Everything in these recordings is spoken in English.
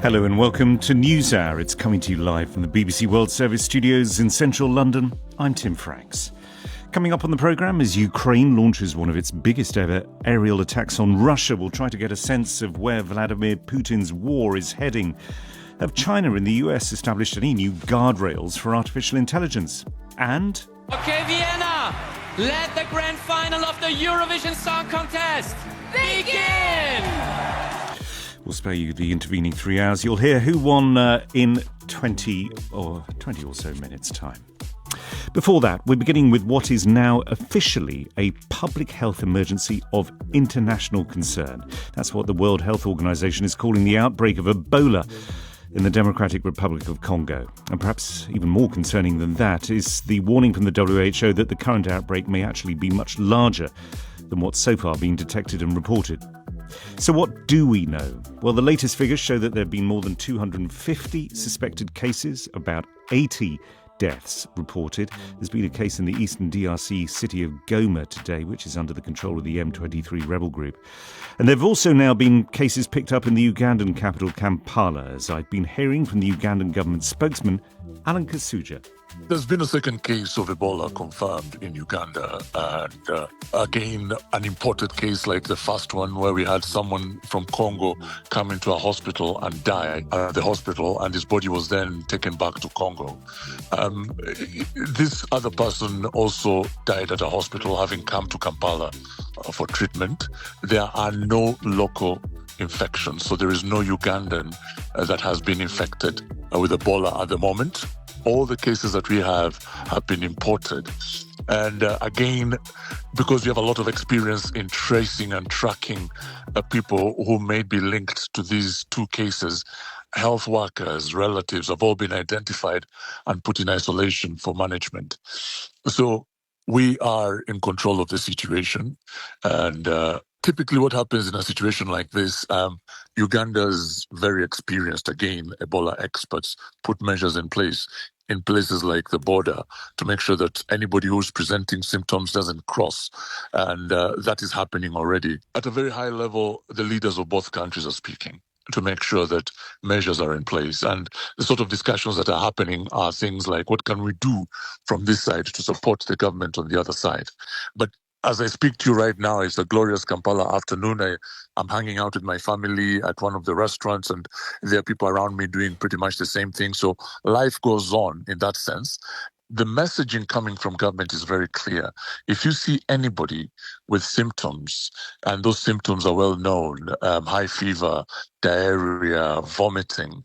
Hello and welcome to NewsHour. It's coming to you live from the BBC World Service studios in central London. I'm Tim Franks. Coming up on the programme, as Ukraine launches one of its biggest ever aerial attacks on Russia, we'll try to get a sense of where Vladimir Putin's war is heading. Have China and the US established any new guardrails for artificial intelligence? And... Okay, Vienna, let the grand final of the Eurovision Song Contest begin! We'll spare you the intervening 3 hours. You'll hear who won in 20 or so minutes' time. Before that, we're beginning with what is now officially a public health emergency of international concern. That's what the World Health Organization is calling the outbreak of Ebola in the Democratic Republic of Congo. And perhaps even more concerning than that is the warning from the WHO that the current outbreak may actually be much larger than what's so far been detected and reported. So what do we know? Well, the latest figures show that there have been more than 250 suspected cases, about 80 deaths reported. There's been a case in the eastern DRC city of Goma today, which is under the control of the M23 rebel group. And there have also now been cases picked up in the Ugandan capital Kampala, as I've been hearing from the Ugandan government spokesman, Alan Kasuja. There's been a second case of Ebola confirmed in Uganda, and again, an imported case like the first one where we had someone from Congo come into a hospital and die at the hospital, and his body was then taken back to Congo. This other person also died at a hospital having come to Kampala for treatment. There are no local infections, so there is no Ugandan that has been infected with Ebola at the moment. All the cases that we have been imported. And again, because we have a lot of experience in tracing and tracking people who may be linked to these two cases, health workers, relatives have all been identified and put in isolation for management. So we are in control of the situation. And typically what happens in a situation like this, Uganda's very experienced, again, Ebola experts put measures in place in places like the border to make sure that anybody who's presenting symptoms doesn't cross. And that is happening already. At a very high level, the leaders of both countries are speaking to make sure that measures are in place. And the sort of discussions that are happening are things like, what can we do from this side to support the government on the other side? But as I speak to you right now, it's a glorious Kampala afternoon. I'm hanging out with my family at one of the restaurants, and there are people around me doing pretty much the same thing. So life goes on in that sense. The messaging coming from government is very clear. If you see anybody with symptoms, and those symptoms are well known, high fever, diarrhea, vomiting,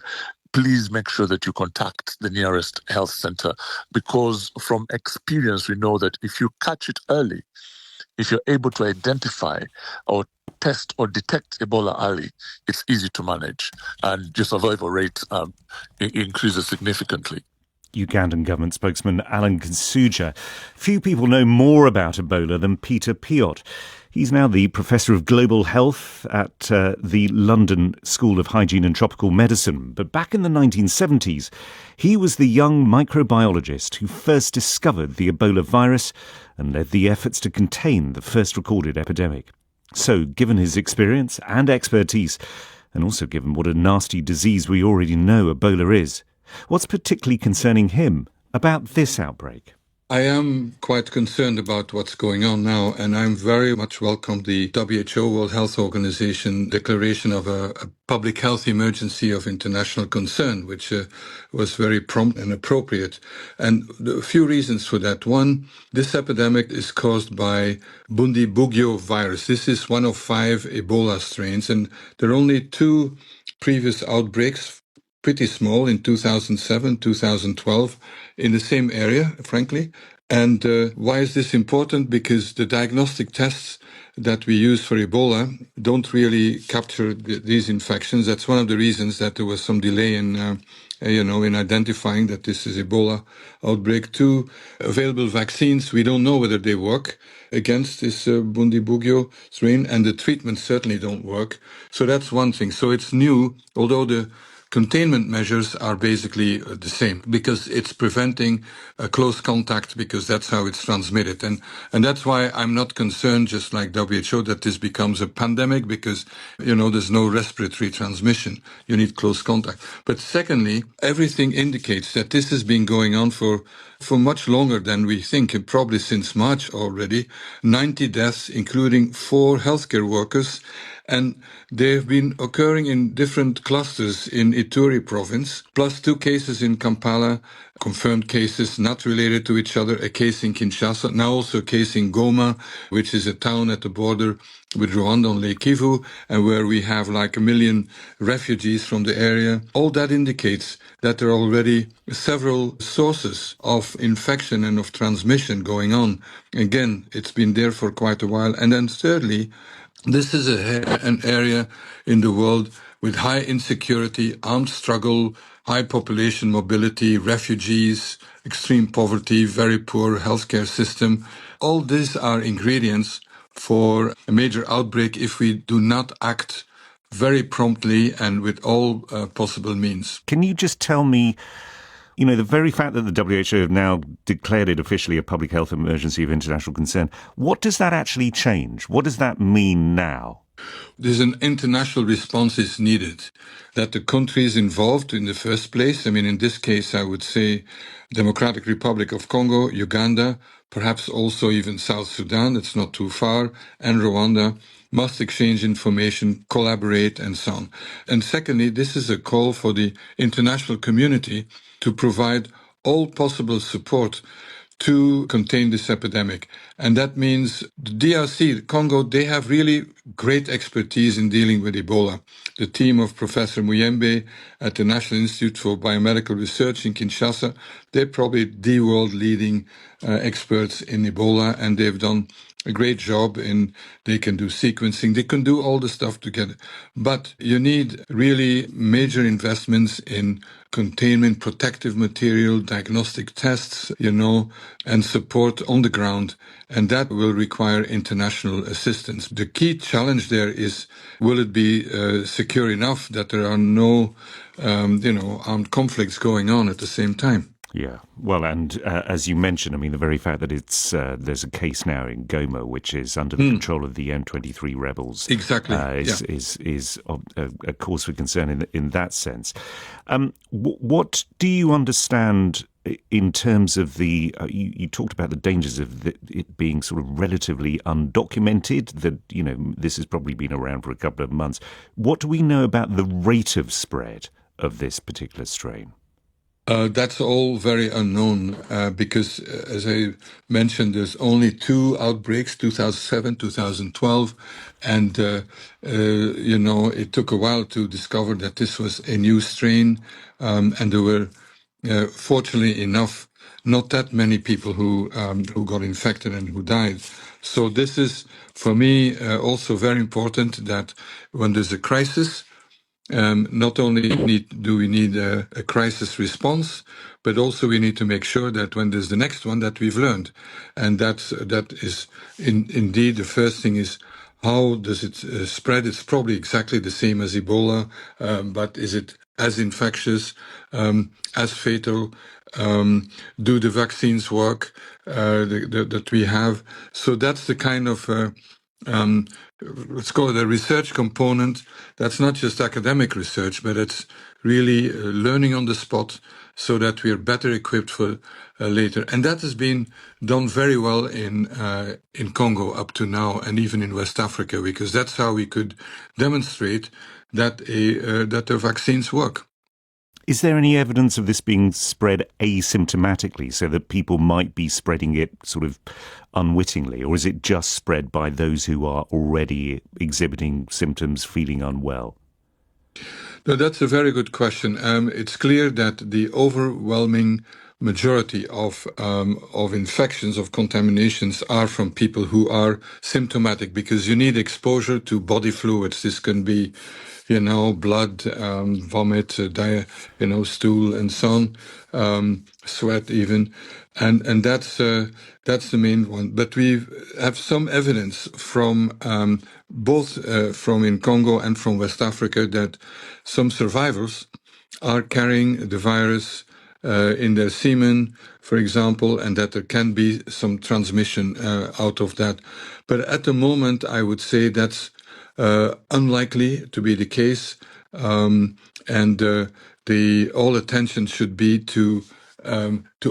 please make sure that you contact the nearest health center, because from experience, we know that if you catch it early, if you're able to identify or test or detect Ebola early, it's easy to manage, and your survival rate increases significantly. Ugandan government spokesman Alan Kasuja. Few people know more about Ebola than Peter Piot. He's now the Professor of Global Health at the London School of Hygiene and Tropical Medicine. But back in the 1970s, he was the young microbiologist who first discovered the Ebola virus and led the efforts to contain the first recorded epidemic. So, given his experience and expertise, and also given what a nasty disease we already know Ebola is, what's particularly concerning him about this outbreak? I am quite concerned about what's going on now, and I'm very much welcome the WHO, World Health Organization, declaration of a public health emergency of international concern, which was very prompt and appropriate. And a few reasons for that. One, this epidemic is caused by Bundibugyo virus. This is one of 5 Ebola strains, and there are only 2 previous outbreaks, pretty small, in 2007, 2012, in the same area, frankly. And why is this important? Because the diagnostic tests that we use for Ebola don't really capture these infections. That's one of the reasons that there was some delay in identifying that this is Ebola outbreak. 2, available vaccines, we don't know whether they work against this Bundibugyo strain, and the treatments certainly don't work. So that's one thing. So it's new, although the containment measures are basically the same because it's preventing close contact because that's how it's transmitted. And that's why I'm not concerned, just like WHO, that this becomes a pandemic because, there's no respiratory transmission. You need close contact. But secondly, everything indicates that this has been going on for much longer than we think, and probably since March already. 90 deaths, including 4 healthcare workers. And they've been occurring in different clusters in Ituri province, plus 2 cases in Kampala, confirmed cases not related to each other, a case in Kinshasa, now also a case in Goma, which is a town at the border with Rwanda on Lake Kivu, and where we have like 1 million refugees from the area. All that indicates that there are already several sources of infection and of transmission going on. Again, it's been there for quite a while. And then thirdly, this is an area in the world with high insecurity, armed struggle, high population mobility, refugees, extreme poverty, very poor healthcare system. All these are ingredients for a major outbreak if we do not act very promptly and with all possible means. Can you just tell me, the very fact that the WHO have now declared it officially a public health emergency of international concern, what does that actually change? What does that mean now? There's an international response is needed, that the countries involved in the first place, in this case, I would say Democratic Republic of Congo, Uganda, perhaps also even South Sudan, it's not too far, and Rwanda, must exchange information, collaborate, and so on. And secondly, this is a call for the international community to provide all possible support to contain this epidemic. And that means the DRC, Congo, they have really great expertise in dealing with Ebola. The team of Professor Muyembe at the National Institute for Biomedical Research in Kinshasa, they're probably the world leading experts in Ebola, and they've done a great job they can do sequencing, they can do all the stuff together. But you need really major investments in containment, protective material, diagnostic tests, and support on the ground. And that will require international assistance. The key challenge there is, will it be secure enough that there are no, armed conflicts going on at the same time? Yeah, well, and as you mentioned, the very fact that there's a case now in Goma, which is under the control of the M23 rebels, exactly, is a cause for concern in that sense. What do you understand in terms of you talked about the dangers of it being sort of relatively undocumented, that, this has probably been around for a couple of months. What do we know about the rate of spread of this particular strain? That's all very unknown because, as I mentioned, there's only 2 outbreaks, 2007, 2012, and, it took a while to discover that this was a new strain, and there were, fortunately enough, not that many people who got infected and who died. So this is, for me, also very important that when there's a crisis, not only do we need a crisis response, but also we need to make sure that when there's the next one, that we've learned. And that is indeed the first thing is, how does it spread? It's probably exactly the same as Ebola, but is it as infectious, as fatal? Do the vaccines work that we have? So that's the kind of let's call it a research component. That's not just academic research, but it's really learning on the spot so that we are better equipped for later. And that has been done very well in Congo up to now, and even in West Africa, because that's how we could demonstrate that that the vaccines work. Is there any evidence of this being spread asymptomatically, so that people might be spreading it sort of unwittingly, or is it just spread by those who are already exhibiting symptoms, feeling unwell? No, that's a very good question. It's clear that the overwhelming majority of infections, of contaminations, are from people who are symptomatic, because you need exposure to body fluids. This can be, blood, vomit, stool, and so on, sweat even, and that's the main one. But we have some evidence from both from in Congo and from West Africa that some survivors are carrying the virus in their semen, for example, and that there can be some transmission out of that. But at the moment, I would say that's unlikely to be the case, and the all attention should be to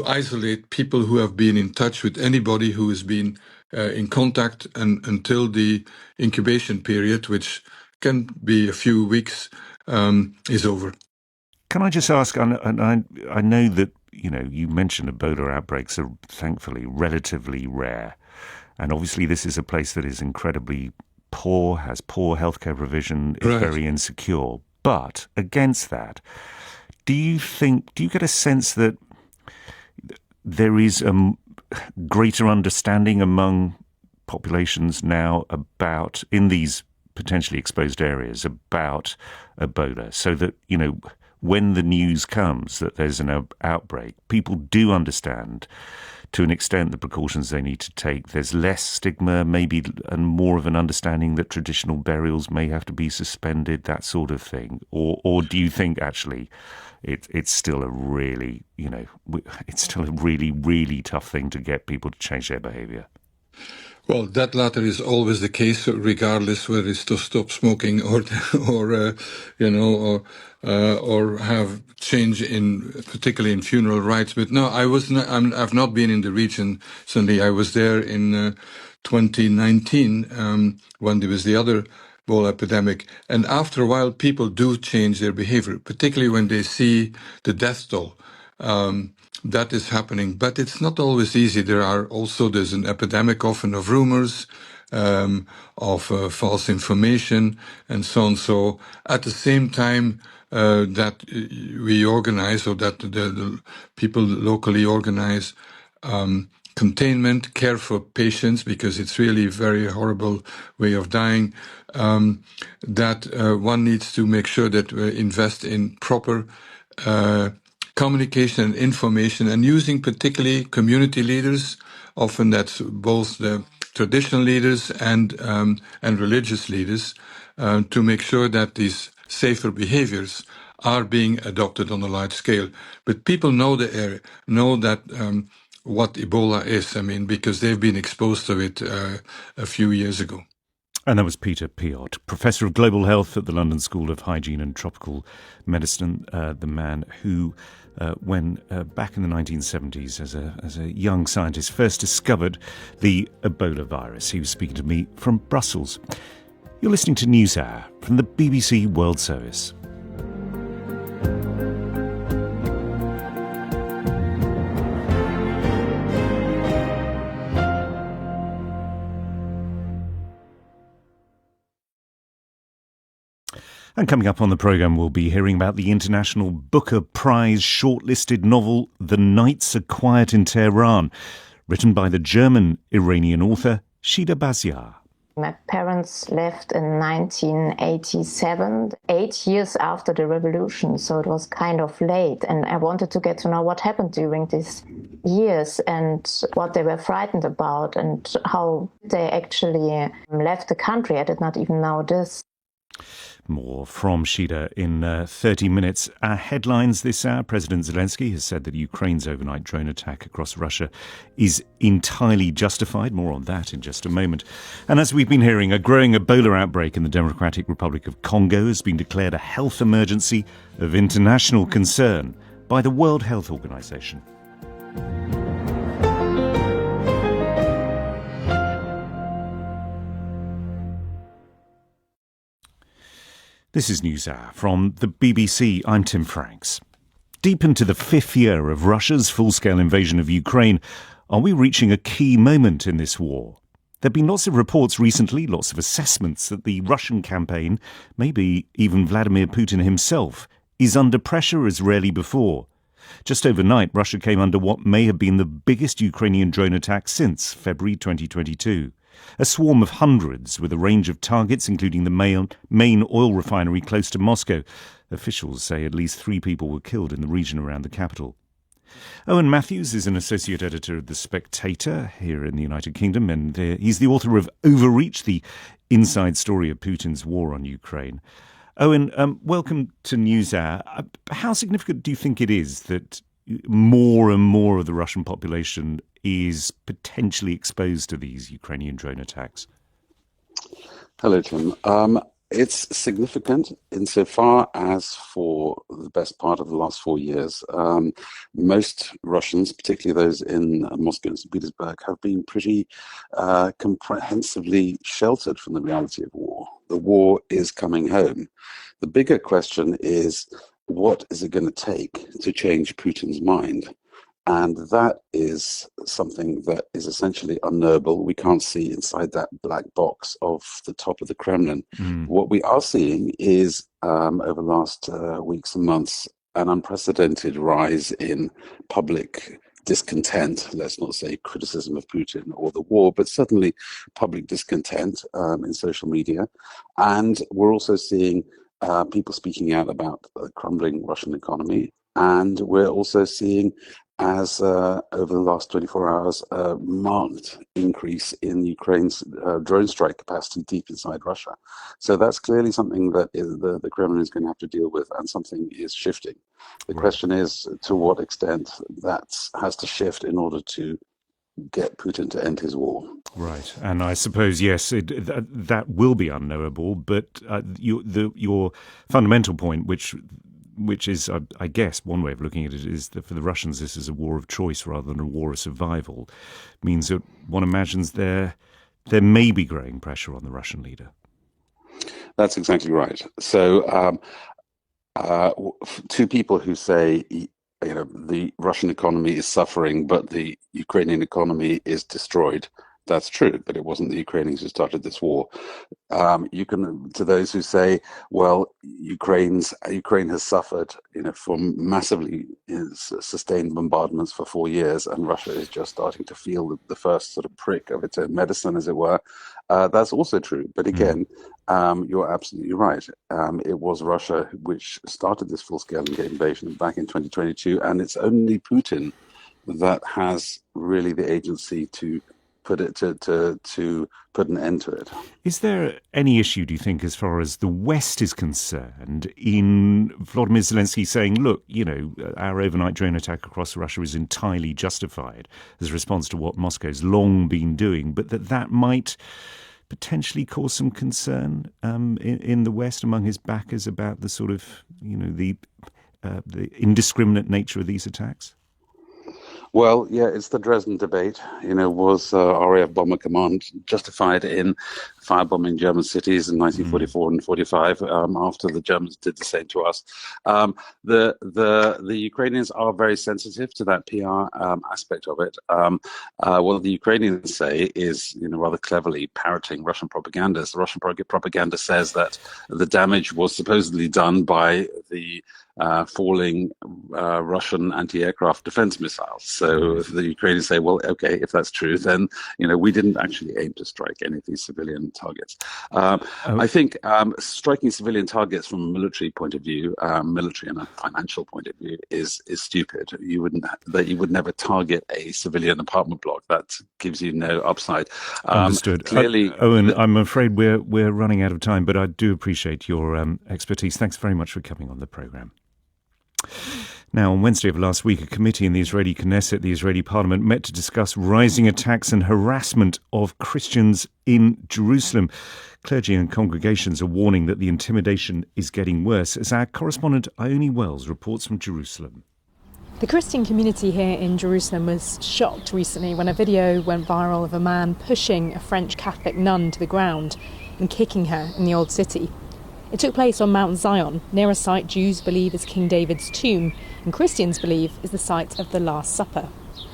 isolate people who have been in touch with anybody who has been in contact and until the incubation period, which can be a few weeks, is over. Can I just ask, and I know that, you mentioned Ebola outbreaks are thankfully relatively rare. And obviously this is a place that is incredibly poor, has poor healthcare provision, is very insecure. But against that, do you get a sense that there is a greater understanding among populations now about, in these potentially exposed areas, about Ebola, so that, when the news comes that there's an outbreak, people do understand to an extent the precautions they need to take? There's less stigma, maybe, and more of an understanding that traditional burials may have to be suspended, that sort of thing? Or do you think actually it's still a really, it's still a really, really tough thing to get people to change their behavior? Well, that latter is always the case, regardless whether it's to stop smoking or have change particularly in funeral rites. But no, I've not been in the region. Certainly, I was there in 2019 when there was the other Ebola epidemic, and after a while, people do change their behavior, particularly when they see the death toll. That is happening, but it's not always easy. There's an epidemic often of rumors, of false information, and so on. So at the same time that we organize, or that the people locally organize, containment, care for patients, because it's really a very horrible way of dying, that one needs to make sure that we invest in proper communication and information, and using particularly community leaders. Often that's both the traditional leaders and religious leaders, to make sure that these safer behaviors are being adopted on a large scale. But people know the area, know that what Ebola is, because they've been exposed to it a few years ago. And that was Peter Piot, Professor of Global Health at the London School of Hygiene and Tropical Medicine, the man who, when back in the 1970s as a young scientist, first discovered the Ebola virus. He was speaking to me from Brussels. You're listening to NewsHour from the BBC World Service. And coming up on the programme, we'll be hearing about the International Booker Prize shortlisted novel The Nights Are Quiet in Tehran, written by the German-Iranian author Shida Baziar. My parents left in 1987, 8 years after the revolution, so it was kind of late. And I wanted to get to know what happened during these years and what they were frightened about and how they actually left the country. I did not even know this. More from Shida in 30 minutes. Our headlines this hour: President Zelensky has said that Ukraine's overnight drone attack across Russia is entirely justified. More on that in just a moment. And as we've been hearing, a growing Ebola outbreak in the Democratic Republic of Congo has been declared a health emergency of international concern by the World Health Organization. This is NewsHour from the BBC. I'm Tim Franks. Deep into the fifth year of Russia's full-scale invasion of Ukraine, are we reaching a key moment in this war? There have been lots of reports recently, lots of assessments that the Russian campaign, maybe even Vladimir Putin himself, is under pressure as rarely before. Just overnight, Russia came under what may have been the biggest Ukrainian drone attack since February 2022. A swarm of hundreds with a range of targets, including the main oil refinery close to Moscow. Officials say at least 3 people were killed in the region around the capital. Owen Matthews is an associate editor of The Spectator here in the United Kingdom, and he's the author of Overreach, the inside story of Putin's war on Ukraine. Owen, welcome to NewsHour. How significant do you think it is that more and more of the Russian population is potentially exposed to these Ukrainian drone attacks? Hello, Tim. It's significant insofar as for the best part of the last 4 years, most Russians, particularly those in Moscow and St. Petersburg, have been pretty comprehensively sheltered from the reality of war. The war is coming home. The bigger question is, what is it going to take to change Putin's mind? And that is something that is essentially unknowable. We can't see inside that black box of the top of the Kremlin. What we are seeing is, over the last weeks and months, an unprecedented rise in public discontent, let's not say criticism of Putin or the war, but certainly public discontent in social media. And we're also seeing people speaking out about the crumbling Russian economy. And we're also seeing, as over the last 24 hours, a marked increase in Ukraine's drone strike capacity deep inside Russia. So that's clearly something that the Kremlin is going to have to deal with, and something is shifting. The question is to what extent that has to shift in order to get Putin to end his war. Right, and I suppose, yes, that will be unknowable, but your fundamental point, which is, I guess, one way of looking at it is that for the Russians this is a war of choice rather than a war of survival, means that one imagines there may be growing pressure on the Russian leader. That's exactly right. So to people who say, the Russian economy is suffering, but the Ukrainian economy is destroyed, that's true, but it wasn't the Ukrainians who started this war. To those who say, well, Ukraine has suffered, from massively sustained bombardments for 4 years, and Russia is just starting to feel the first sort of prick of its own medicine, as it were. That's also true. But again, you're absolutely right. It was Russia which started this full-scale invasion back in 2022, and it's only Putin that has really the agency to put an end to it. Is there any issue, do you think, as far as the West is concerned, in Volodymyr Zelensky saying, look, our overnight drone attack across Russia is entirely justified as a response to what Moscow's long been doing, but that might potentially cause some concern in the West among his backers about the sort of, the indiscriminate nature of these attacks? Well, yeah, it's the Dresden debate. Was RAF Bomber Command justified in firebombing German cities in 1944 and 45 after the Germans did the same to us? The Ukrainians are very sensitive to that PR aspect of it. What the Ukrainians say is, rather cleverly parroting Russian propaganda. The Russian propaganda says that the damage was supposedly done by the falling Russian anti-aircraft defense missiles. So the Ukrainians say, well, okay, if that's true, then we didn't actually aim to strike any of these civilian targets. I think striking civilian targets from a military point of view, military and a financial point of view, is stupid. You would never target a civilian apartment block. That gives you no upside. Understood. Clearly, Owen, I'm afraid we're running out of time, but I do appreciate your expertise. Thanks very much for coming on the programme. Now, on Wednesday of last week, a committee in the Israeli Knesset, the Israeli parliament, met to discuss rising attacks and harassment of Christians in Jerusalem. Clergy and congregations are warning that the intimidation is getting worse, as our correspondent Ione Wells reports from Jerusalem. The Christian community here in Jerusalem was shocked recently when a video went viral of a man pushing a French Catholic nun to the ground and kicking her in the Old City. It took place on Mount Zion, near a site Jews believe is King David's tomb and Christians believe is the site of the Last Supper.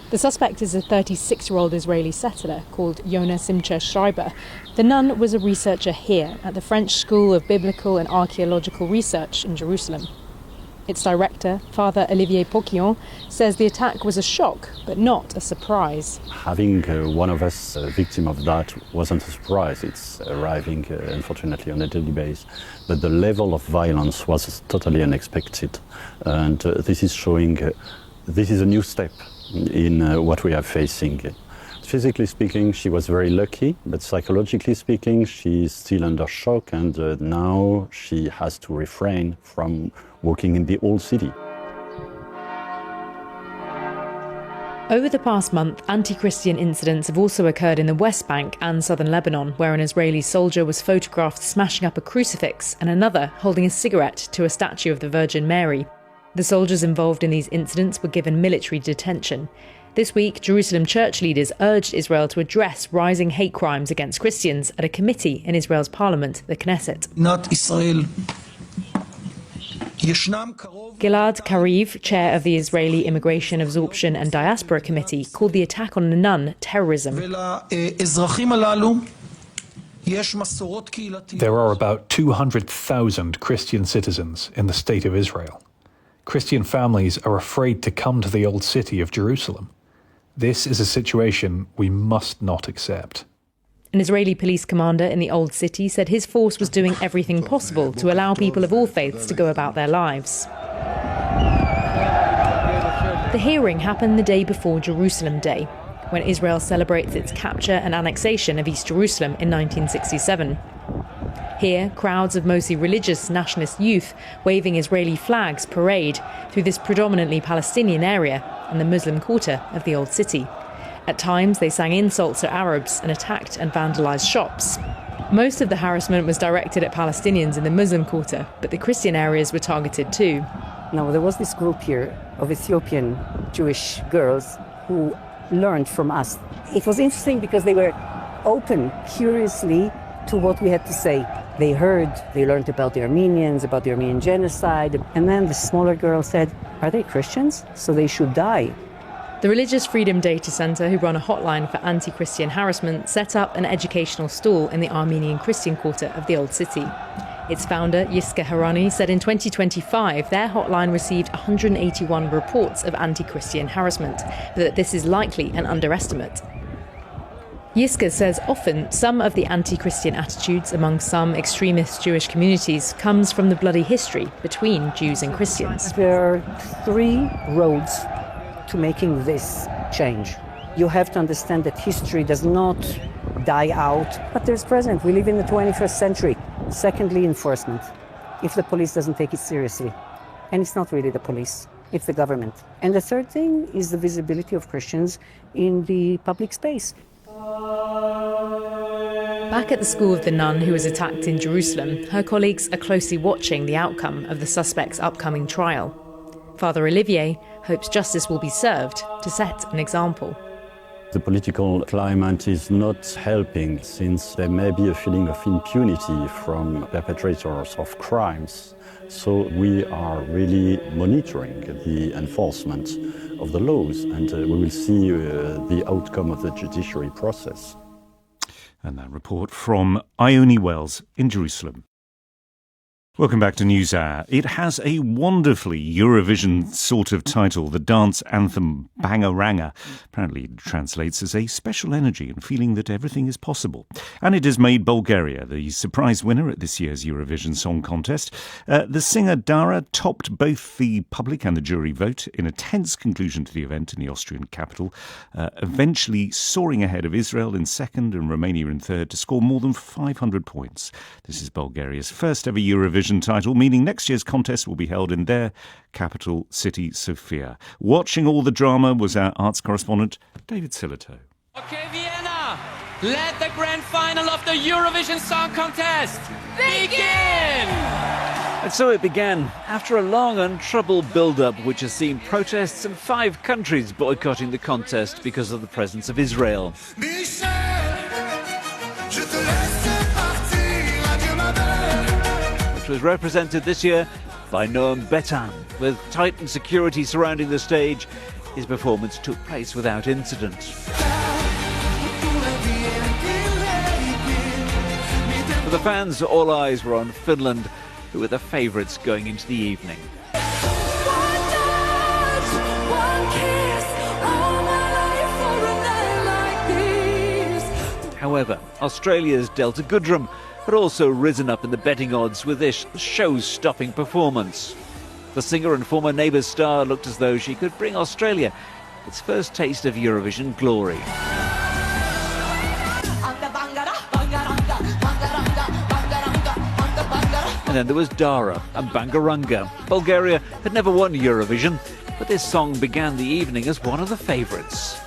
The suspect is a 36-year-old Israeli settler called Yonah Simcha Schreiber. The nun was a researcher here at the French School of Biblical and Archaeological Research in Jerusalem. Its director, Father Olivier Poquillon, says the attack was a shock, but not a surprise. Having one of us a victim of that wasn't a surprise. It's arriving, unfortunately, on a daily basis. But the level of violence was totally unexpected. And this is showing this is a new step in what we are facing. Physically speaking, she was very lucky, but psychologically speaking, she's still under shock, and now she has to refrain from walking in the old city. Over the past month, anti-Christian incidents have also occurred in the West Bank and southern Lebanon, where an Israeli soldier was photographed smashing up a crucifix and another holding a cigarette to a statue of the Virgin Mary. The soldiers involved in these incidents were given military detention. This week, Jerusalem church leaders urged Israel to address rising hate crimes against Christians at a committee in Israel's parliament, the Knesset. Not Israel. Gilad Kariv, chair of the Israeli Immigration, Absorption and Diaspora Committee, called the attack on a nun terrorism. There are about 200,000 Christian citizens in the state of Israel. Christian families are afraid to come to the old city of Jerusalem. This is a situation we must not accept. An Israeli police commander in the Old City said his force was doing everything possible to allow people of all faiths to go about their lives. The hearing happened the day before Jerusalem Day, when Israel celebrates its capture and annexation of East Jerusalem in 1967. Here, crowds of mostly religious nationalist youth waving Israeli flags parade through this predominantly Palestinian area and the Muslim quarter of the Old City. At times, they sang insults to Arabs and attacked and vandalised shops. Most of the harassment was directed at Palestinians in the Muslim quarter, but the Christian areas were targeted too. Now, there was this group here of Ethiopian Jewish girls who learned from us. It was interesting because they were open, curiously, to what we had to say. They learned about the Armenians, about the Armenian genocide, and then the smaller girl said, "Are they Christians? So they should die." The Religious Freedom Data Centre, who run a hotline for anti-Christian harassment, set up an educational stall in the Armenian Christian quarter of the Old City. Its founder, Yiska Harani, said in 2025 their hotline received 181 reports of anti-Christian harassment, but that this is likely an underestimate. Yiska says often some of the anti-Christian attitudes among some extremist Jewish communities comes from the bloody history between Jews and Christians. There are three roads to making this change. You have to understand that history does not die out, but there's present. We live in the 21st century. Secondly, enforcement. If the police doesn't take it seriously, and it's not really the police, it's the government. And the third thing is the visibility of Christians in the public space. Back at the school of the nun who was attacked in Jerusalem, her colleagues are closely watching the outcome of the suspect's upcoming trial. Father Olivier hopes justice will be served to set an example. The political climate is not helping, since there may be a feeling of impunity from perpetrators of crimes. So we are really monitoring the enforcement of the laws, and we will see the outcome of the judiciary process. And that report from Ione Wells in Jerusalem. Welcome back to NewsHour. It has a wonderfully Eurovision sort of title, the dance anthem Bangaranga. Apparently it translates as a special energy and feeling that everything is possible. And it has made Bulgaria the surprise winner at this year's Eurovision Song Contest. The singer Dara topped both the public and the jury vote in a tense conclusion to the event in the Austrian capital, eventually soaring ahead of Israel in second and Romania in third to score more than 500 points. This is Bulgaria's first ever Eurovision title, meaning next year's contest will be held in their capital city, Sofia. Watching all the drama was our arts correspondent, David Silito. Okay, Vienna, let the grand final of the Eurovision Song Contest begin! And so it began, after a long and troubled build-up which has seen protests in 5 countries boycotting the contest because of the presence of Israel. Was represented this year by Noam Betan. With tightened security surrounding the stage, his performance took place without incident. For the fans, all eyes were on Finland, who were the favourites going into the evening. However, Australia's Delta Goodrem had also risen up in the betting odds with this show-stopping performance. The singer and former Neighbours star looked as though she could bring Australia its first taste of Eurovision glory. then there was Dara and Bangaranga. Bulgaria had never won Eurovision, but this song began the evening as one of the favourites.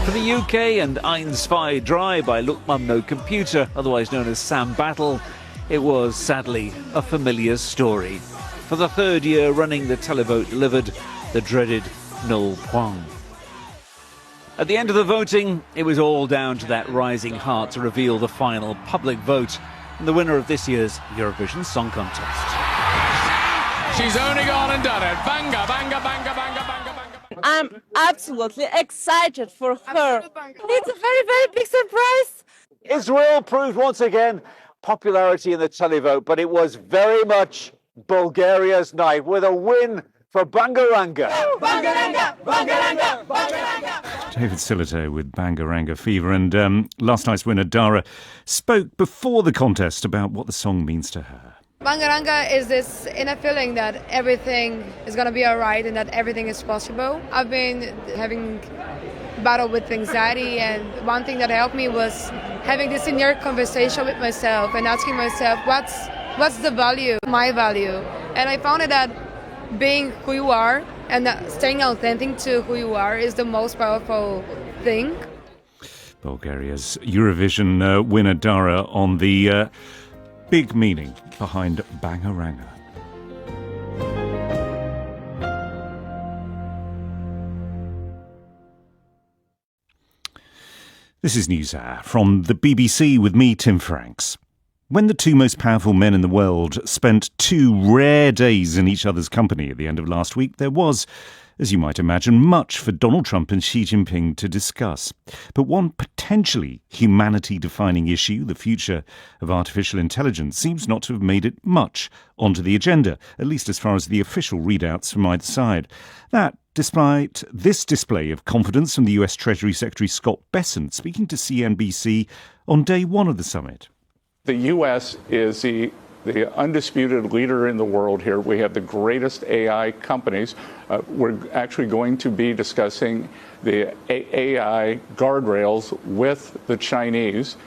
For the UK and Ein Zwei Drei by Look Mum No Computer, otherwise known as Sam Battle, it was sadly a familiar story. For the third year running, the televote delivered the dreaded null point. At the end of the voting, it was all down to that rising heart to reveal the final public vote and the winner of this year's Eurovision Song Contest. She's only gone and done it. Banga, banga, banga, banga, banga, banga. I'm absolutely excited for her. It's a very, very big surprise. Israel proved once again popularity in the televote, but it was very much Bulgaria's night with a win for Bangaranga. Bangaranga, Bangaranga, Bangaranga. David Sillito with Bangaranga Fever. And last night's winner, Dara, spoke before the contest about what the song means to her. Bangaranga is this inner feeling that everything is going to be all right and that everything is possible. I've been having battle with anxiety, and one thing that helped me was having this inner conversation with myself and asking myself, what's the value, my value? And I found that being who you are and staying authentic to who you are is the most powerful thing. Bulgaria's Eurovision winner Dara on the big meaning behind Bangaranga. This is News Hour from the BBC with me, Tim Franks. When the two most powerful men in the world spent 2 rare days in each other's company at the end of last week, there was, as you might imagine, much for Donald Trump and Xi Jinping to discuss. But one potentially humanity-defining issue, the future of artificial intelligence, seems not to have made it much onto the agenda, at least as far as the official readouts from either side. That, despite this display of confidence from the US Treasury Secretary Scott Bessent speaking to CNBC on day one of the summit. The U.S. is the undisputed leader in the world here. We have the greatest AI companies. We're actually going to be discussing the AI guardrails with the Chinese.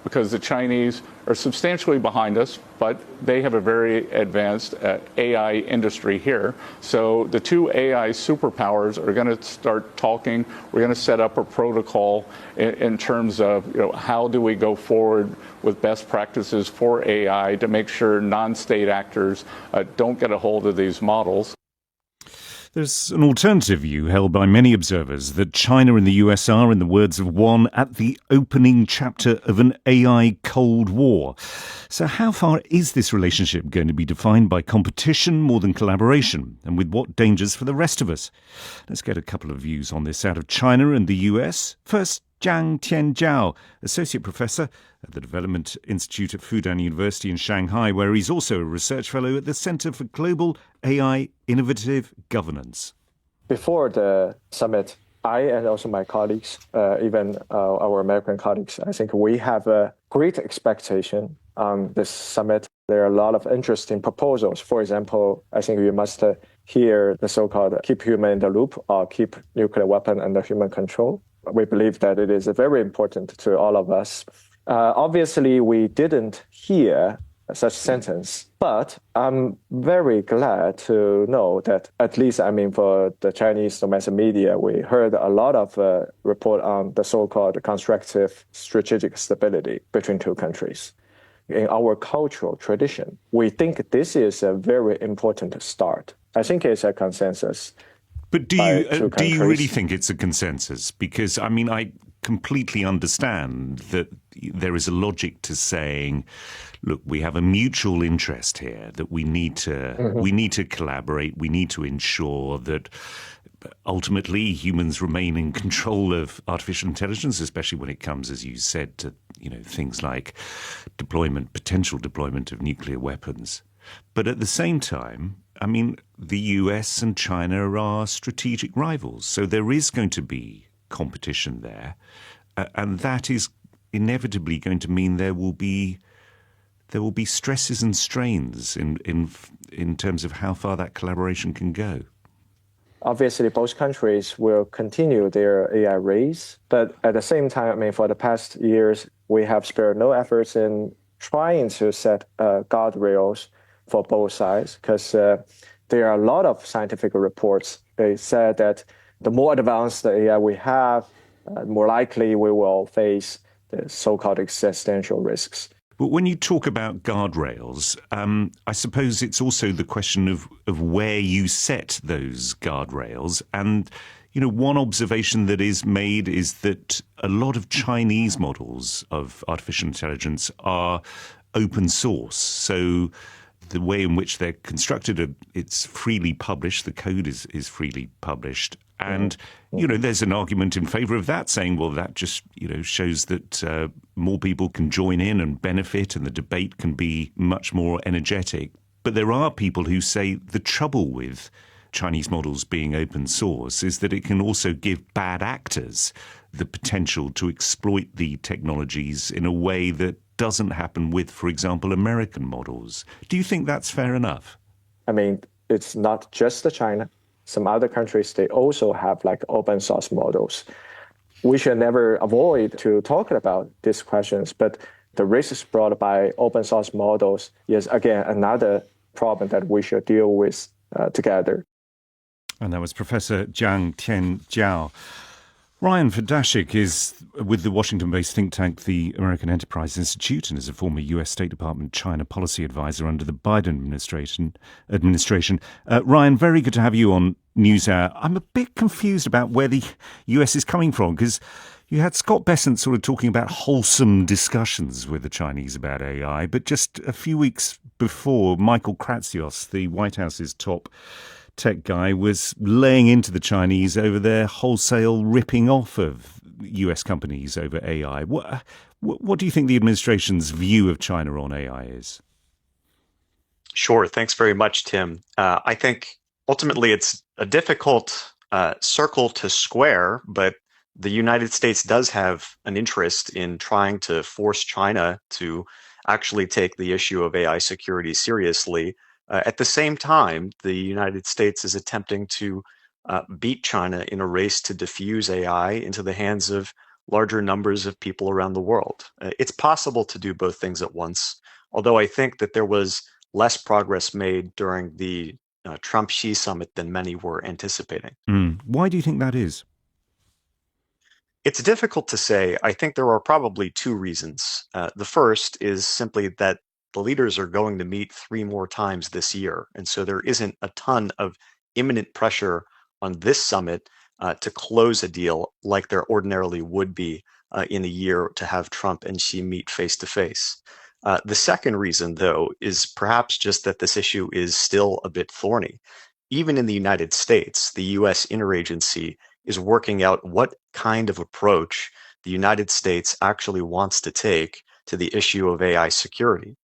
Because the Chinese are substantially behind us, but they have a very advanced AI industry here. So the two AI superpowers are going to start talking. We're going to set up a protocol in terms of how do we go forward with best practices for AI to make sure non-state actors don't get a hold of these models. There's an alternative view held by many observers that China and the US are, in the words of one, at the opening chapter of an AI Cold War. So how far is this relationship going to be defined by competition more than collaboration, and with what dangers for the rest of us? Let's get a couple of views on this out of China and the US. First, Zhang Tianjiao, Associate Professor at the Development Institute at Fudan University in Shanghai, where he's also a research fellow at the Center for Global AI Innovative Governance. Before the summit, I and also my colleagues, even our American colleagues, I think we have a great expectation on this summit. There are a lot of interesting proposals. For example, I think we must hear the so-called keep human in the loop or keep nuclear weapon under human control. We believe that it is very important to all of us. Obviously, we didn't hear such sentence, but I'm very glad to know that at least, for the Chinese domestic media, we heard a lot of report on the so-called constructive strategic stability between two countries. In our cultural tradition, we think this is a very important start. I think it's a consensus. But do you really think it's a consensus? Because, I completely understand that there is a logic to saying, look, we have a mutual interest here, that we need to collaborate, we need to ensure that ultimately humans remain in control of artificial intelligence, especially when it comes, as you said, to things like potential deployment of nuclear weapons. But at the same time, the US and China are strategic rivals, so there is going to be competition there, and that is inevitably going to mean there will be stresses and strains in terms of how far that collaboration can go. Obviously, both countries will continue their AI race, but at the same time, I mean, for the past years, we have spared no efforts in trying to set guardrails for both sides, because there are a lot of scientific reports. They said that the more advanced the AI we have, more likely we will face the so-called existential risks. But when you talk about guardrails, I suppose it's also the question of where you set those guardrails. And, you know, one observation that is made is that a lot of Chinese models of artificial intelligence are open source. So the way in which they're constructed, it's freely published. The code is freely published. And, you know, there's an argument in favor of that, saying, well, that just, you know, shows that more people can join in and benefit, and the debate can be much more energetic. But there are people who say the trouble with Chinese models being open source is that it can also give bad actors the potential to exploit the technologies in a way that doesn't happen with, for example, American models. Do you think that's fair enough? I mean, it's not just China. Some other countries, they also have like open source models. We should never avoid to talk about these questions, but the risks brought by open source models is, again, another problem that we should deal with together. And that was Professor Jiang Tianjiao. Ryan Fedashik is with the Washington-based think tank, the American Enterprise Institute, and is a former US State Department China policy advisor under the Biden administration. Ryan, very good to have you on NewsHour. I'm a bit confused about where the US is coming from, because you had Scott Bessent sort of talking about wholesome discussions with the Chinese about AI, but just a few weeks before, Michael Kratsios, the White House's top tech guy, was laying into the Chinese over their wholesale ripping off of US companies over AI. What do you think the administration's view of China on AI is? Sure. Thanks very much, Tim. I think ultimately it's a difficult circle to square, but the United States does have an interest in trying to force China to actually take the issue of AI security seriously. At the same time, the United States is attempting to beat China in a race to diffuse AI into the hands of larger numbers of people around the world. It's possible to do both things at once, although I think that there was less progress made during the Trump-Xi summit than many were anticipating. Why do you think that is? It's difficult to say. I think there are probably two reasons. The first is simply that the leaders are going to meet 3 more times this year. And so there isn't a ton of imminent pressure on this summit to close a deal like there ordinarily would be in a year to have Trump and Xi meet face to face. The second reason, though, is perhaps just that this issue is still a bit thorny. Even in the United States, the US interagency is working out what kind of approach the United States actually wants to take to the issue of AI security.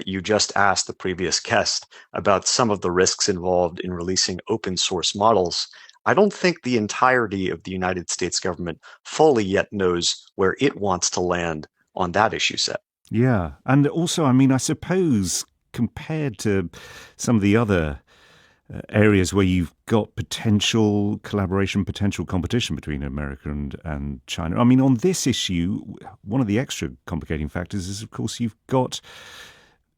You just asked the previous guest about some of the risks involved in releasing open source models. I don't think the entirety of the United States government fully yet knows where it wants to land on that issue set. Yeah. And also, I mean, I suppose compared to some of the other areas where you've got potential collaboration, potential competition between America and China, I mean, on this issue, one of the extra complicating factors is, of course, you've got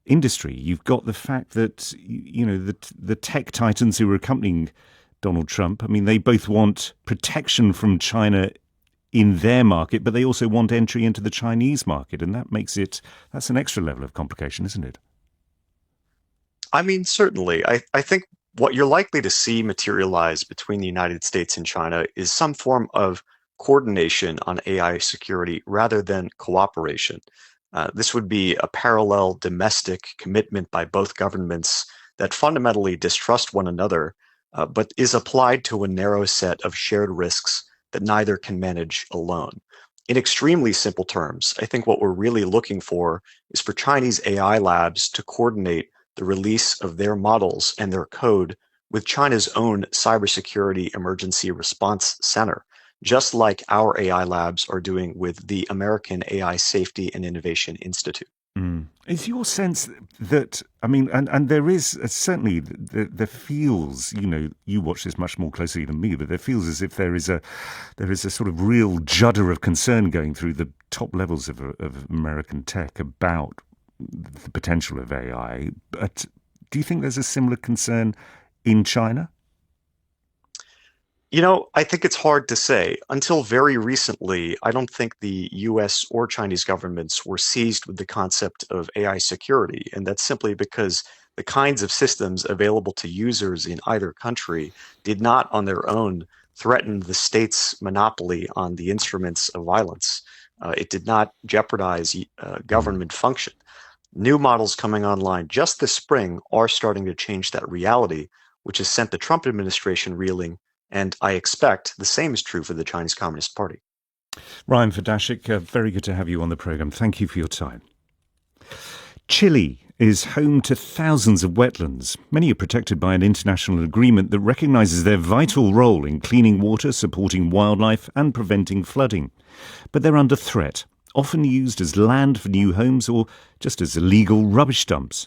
industry. You've got the fact that, you know, the tech titans who are accompanying Donald Trump, I mean, they both want protection from China in their market, but they also want entry into the Chinese market. And that's an extra level of complication, isn't it? I mean, certainly. I think what you're likely to see materialize between the United States and China is some form of coordination on AI security rather than cooperation. This would be a parallel domestic commitment by both governments that fundamentally distrust one another, but is applied to a narrow set of shared risks that neither can manage alone. In extremely simple terms, I think what we're really looking for is for Chinese AI labs to coordinate the release of their models and their code with China's own cybersecurity emergency response center, just like our AI labs are doing with the American AI Safety and Innovation Institute. Is your sense that, I mean, and there is certainly, there feels, you watch this much more closely than me, but there feels as if there is a sort of real judder of concern going through the top levels of American tech about the potential of AI. But do you think there's a similar concern in China? I think it's hard to say. Until very recently, I don't think the US or Chinese governments were seized with the concept of AI security. And that's simply because the kinds of systems available to users in either country did not on their own threaten the state's monopoly on the instruments of violence. It did not jeopardize government function. New models coming online just this spring are starting to change that reality, which has sent the Trump administration reeling. And I expect the same is true for the Chinese Communist Party. Ryan Fedashik, very good to have you on the programme. Thank you for your time. Chile is home to thousands of wetlands. Many are protected by an international agreement that recognises their vital role in cleaning water, supporting wildlife and preventing flooding. But they're under threat, often used as land for new homes or just as illegal rubbish dumps.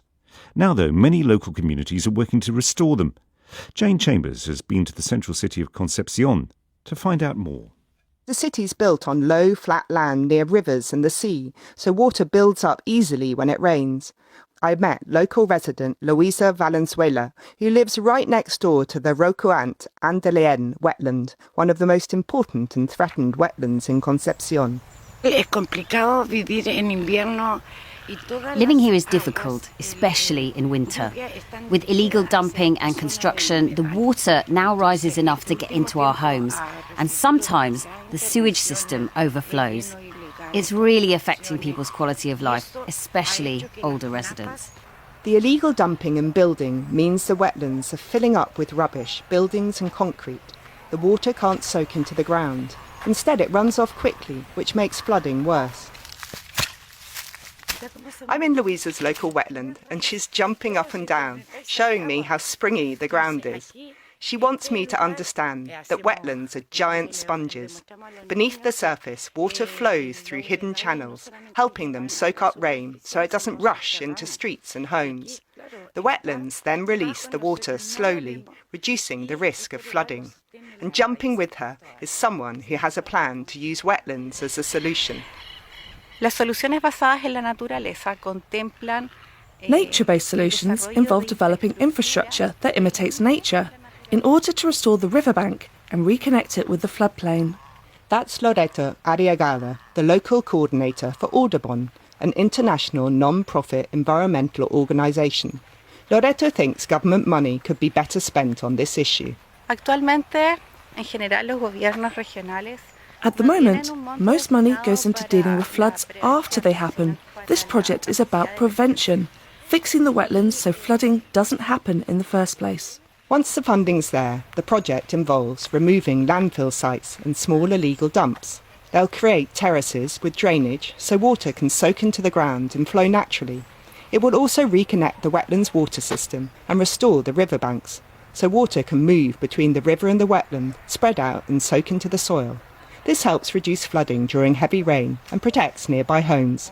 Now, though, many local communities are working to restore them. Jane Chambers has been to the central city of Concepcion to find out more. The city's built on low, flat land near rivers and the sea, so water builds up easily when it rains. I met local resident Luisa Valenzuela, who lives right next door to the Rocoant Andeleén wetland, one of the most important and threatened wetlands in Concepcion. Living here is difficult, especially in winter. With illegal dumping and construction, the water now rises enough to get into our homes, and sometimes the sewage system overflows. It's really affecting people's quality of life, especially older residents. The illegal dumping and building means the wetlands are filling up with rubbish, buildings and concrete. The water can't soak into the ground. Instead, it runs off quickly, which makes flooding worse. I'm in Louisa's local wetland, and she's jumping up and down, showing me how springy the ground is. She wants me to understand that wetlands are giant sponges. Beneath the surface, water flows through hidden channels, helping them soak up rain so it doesn't rush into streets and homes. The wetlands then release the water slowly, reducing the risk of flooding. And jumping with her is someone who has a plan to use wetlands as a solution. Nature-based solutions involve developing infrastructure that imitates nature in order to restore the riverbank and reconnect it with the floodplain. That's Loreto Arriagada, the local coordinator for Audubon, an international non-profit environmental organisation. Loreto thinks government money could be better spent on this issue. At the moment, most money goes into dealing with floods after they happen. This project is about prevention, fixing the wetlands so flooding doesn't happen in the first place. Once the funding's there, the project involves removing landfill sites and small illegal dumps. They'll create terraces with drainage so water can soak into the ground and flow naturally. It will also reconnect the wetlands water system and restore the riverbanks, so water can move between the river and the wetland, spread out and soak into the soil. This helps reduce flooding during heavy rain and protects nearby homes.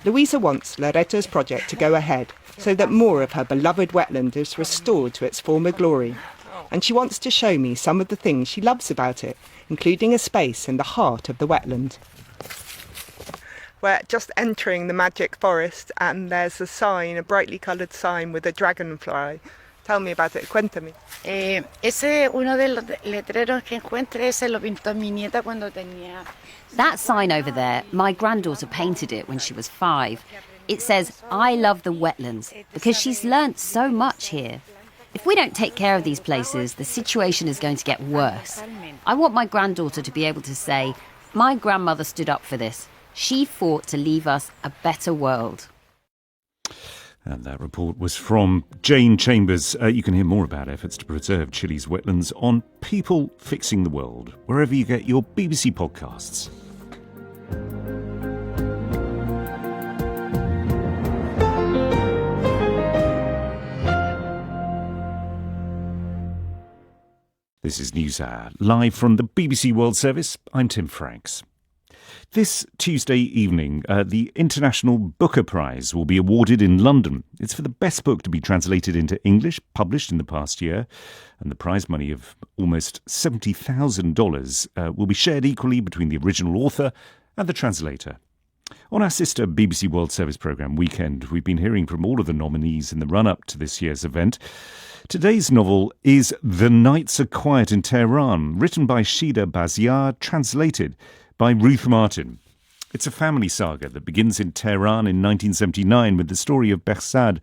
Luisa wants Loreto's project to go ahead so that more of her beloved wetland is restored to its former glory. And she wants to show me some of the things she loves about it, including a space in the heart of the wetland. We're just entering the magic forest and there's a sign, a brightly coloured sign with a dragonfly. Tell me about it, cuéntame. That sign over there, my granddaughter painted it when she was 5. It says, "I love the wetlands," because she's learnt so much here. If we don't take care of these places, the situation is going to get worse. I want my granddaughter to be able to say, "My grandmother stood up for this. She fought to leave us a better world." And that report was from Jane Chambers. You can hear more about efforts to preserve Chile's wetlands on People Fixing the World, wherever you get your BBC podcasts. This is NewsHour, live from the BBC World Service. I'm Tim Franks. This Tuesday evening, the International Booker Prize will be awarded in London. It's for the best book to be translated into English, published in the past year. And the prize money of almost $70,000 will be shared equally between the original author and the translator. On our sister BBC World Service programme Weekend, we've been hearing from all of the nominees in the run-up to this year's event. Today's novel is The Nights Are Quiet in Tehran, written by Shida Baziar, translated by Ruth Martin. It's a family saga that begins in Tehran in 1979 with the story of Behzad,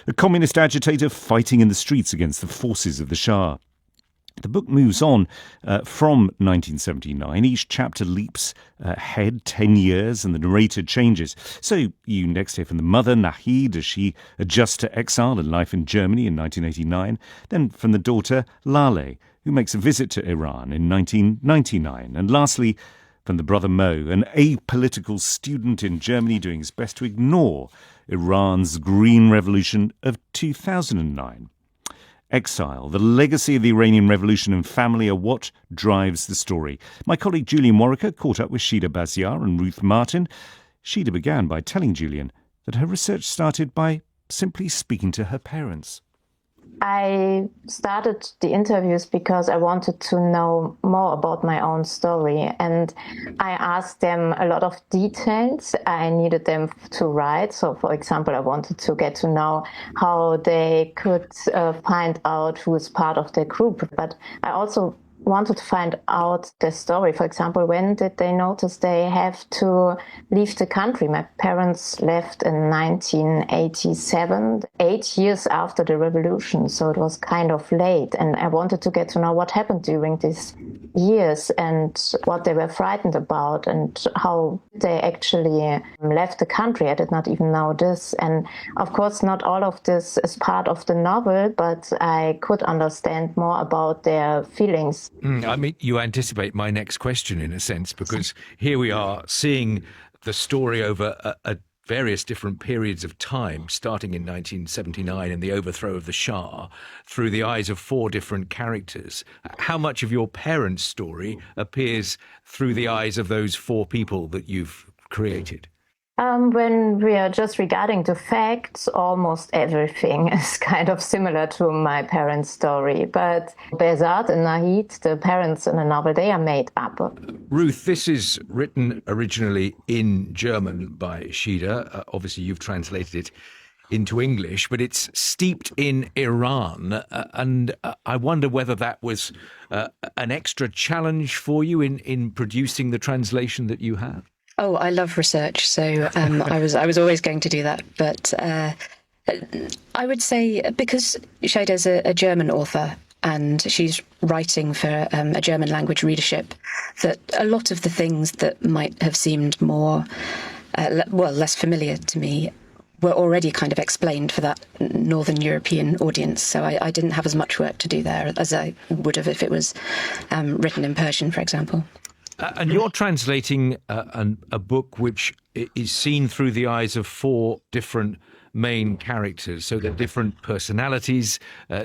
a communist agitator fighting in the streets against the forces of the Shah. The book moves on from 1979. Each chapter leaps ahead 10 years and the narrator changes. So you next hear from the mother, Nahid, as she adjusts to exile and life in Germany in 1989. Then from the daughter, Laleh, who makes a visit to Iran in 1999. And lastly, from the brother Mo, an apolitical student in Germany doing his best to ignore Iran's Green Revolution of 2009. Exile, the legacy of the Iranian Revolution and family are what drives the story. My colleague Julian Warwicker caught up with Shida Baziar and Ruth Martin. Shida began by telling Julian that her research started by simply speaking to her parents. I started the interviews because I wanted to know more about my own story, and I asked them a lot of details I needed them to write. So, for example, I wanted to get to know how they could find out who is part of their group, but I also wanted to find out their story. For example, when did they notice they have to leave the country? My parents left in 1987, 8 years after the revolution, so it was kind of late. And I wanted to get to know what happened during these years and what they were frightened about and how they actually left the country. I did not even know this. And of course, not all of this is part of the novel, but I could understand more about their feelings. I mean, you anticipate my next question in a sense, because here we are seeing the story over various different periods of time, starting in 1979 and the overthrow of the Shah, through the eyes of four different characters. How much of your parents' story appears through the eyes of those four people that you've created? When we are just regarding the facts, almost everything is kind of similar to my parents' story. But Behzad and Nahid, the parents in the novel, they are made up. Ruth, this is written originally in German by Shida. Obviously, you've translated it into English, but it's steeped in Iran. And I wonder whether that was an extra challenge for you in producing the translation that you have. Oh, I love research, so I was always going to do that. But I would say, because Shaida's a German author and she's writing for a German language readership, that a lot of the things that might have seemed more, less familiar to me were already kind of explained for that Northern European audience. So I didn't have as much work to do there as I would have if it was written in Persian, for example. And you're translating a book which is seen through the eyes of four different main characters. So they're different personalities,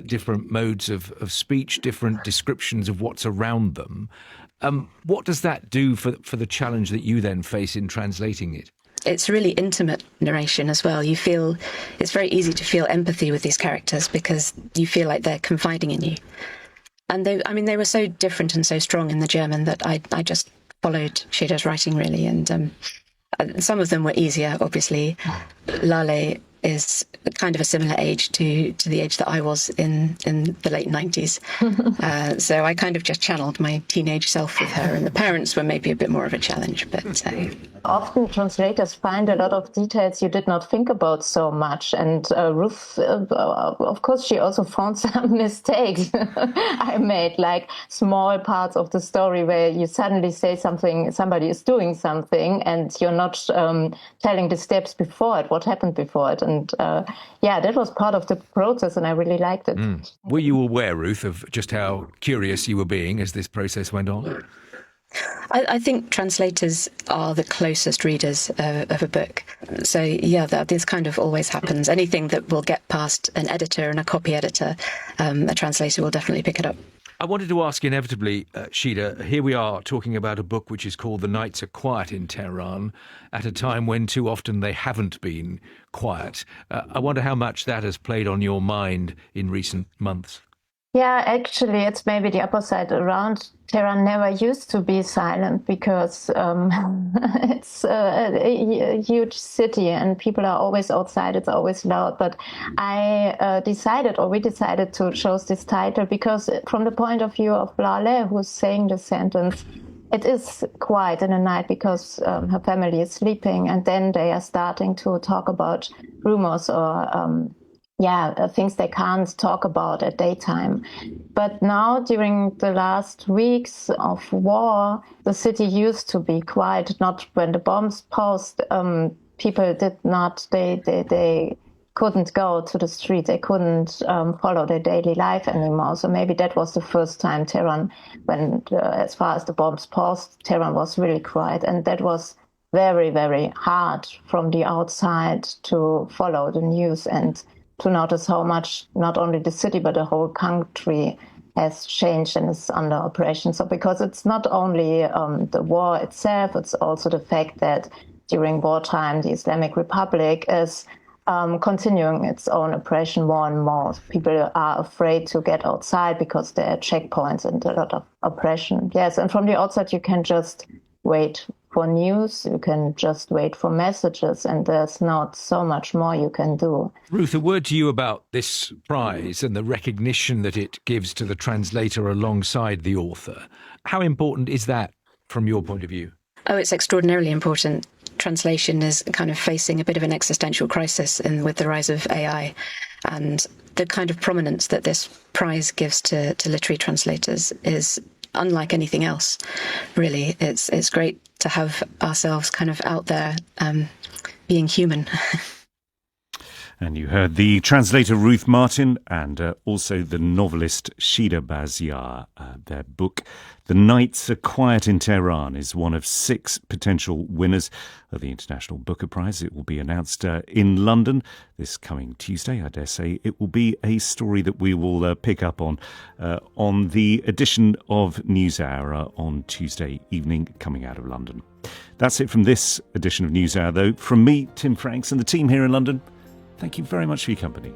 different modes of speech, different descriptions of what's around them. What does that do for the challenge that you then face in translating it? It's really intimate narration as well. You feel it's very easy to feel empathy with these characters because you feel like they're confiding in you. And they were so different and so strong in the German that I just followed Shida's writing, really. And some of them were easier, obviously. Laleh is kind of a similar age to the age that I was in the late 90s. So I kind of just channeled my teenage self with her, and the parents were maybe a bit more of a challenge. But often translators find a lot of details you did not think about so much. And Ruth, of course, she also found some mistakes I made, like small parts of the story where you suddenly say something, somebody is doing something, and you're not telling the steps before it, what happened before it. And that was part of the process, and I really liked it. Were you aware, Ruth, of just how curious you were being as this process went on? I think translators are the closest readers of a book. So, this kind of always happens. Anything that will get past an editor and a copy editor, a translator will definitely pick it up. I wanted to ask inevitably, Shida, here we are talking about a book which is called The Nights Are Quiet in Tehran, at a time when too often they haven't been quiet. I wonder how much that has played on your mind in recent months. Yeah, actually, it's maybe the opposite around. Tehran never used to be silent because it's a huge city and people are always outside. It's always loud. But we decided to choose this title because from the point of view of Laleh, who's saying the sentence, it is quiet in the night because her family is sleeping, and then they are starting to talk about rumors or things they can't talk about at daytime. But now, during the last weeks of war, the city used to be quiet. Not when the bombs paused, people did not, they couldn't go to the street. They couldn't follow their daily life anymore. So maybe that was the first time Tehran, when as far as the bombs paused, Tehran was really quiet. And that was very, very hard from the outside to follow the news and to notice how much not only the city but the whole country has changed and is under operation. So because it's not only the war itself, it's also the fact that during wartime the Islamic Republic is continuing its own oppression more and more. People are afraid to get outside because there are checkpoints and a lot of oppression. Yes, and from the outside you can just wait for news, you can just wait for messages, and there's not so much more you can do. Ruth, a word to you about this prize and the recognition that it gives to the translator alongside the author. How important is that from your point of view? Oh, it's extraordinarily important. Translation is kind of facing a bit of an existential crisis with the rise of AI, and the kind of prominence that this prize gives to literary translators is unlike anything else, really. It's great to have ourselves kind of out there being human. And you heard the translator Ruth Martin and also the novelist Shida Baziar. Their book, The Nights Are Quiet in Tehran, is one of 6 potential winners of the International Booker Prize. It will be announced in London this coming Tuesday. I dare say it will be a story that we will pick up on the edition of NewsHour on Tuesday evening coming out of London. That's it from this edition of NewsHour, though. From me, Tim Franks, and the team here in London, thank you very much for your company.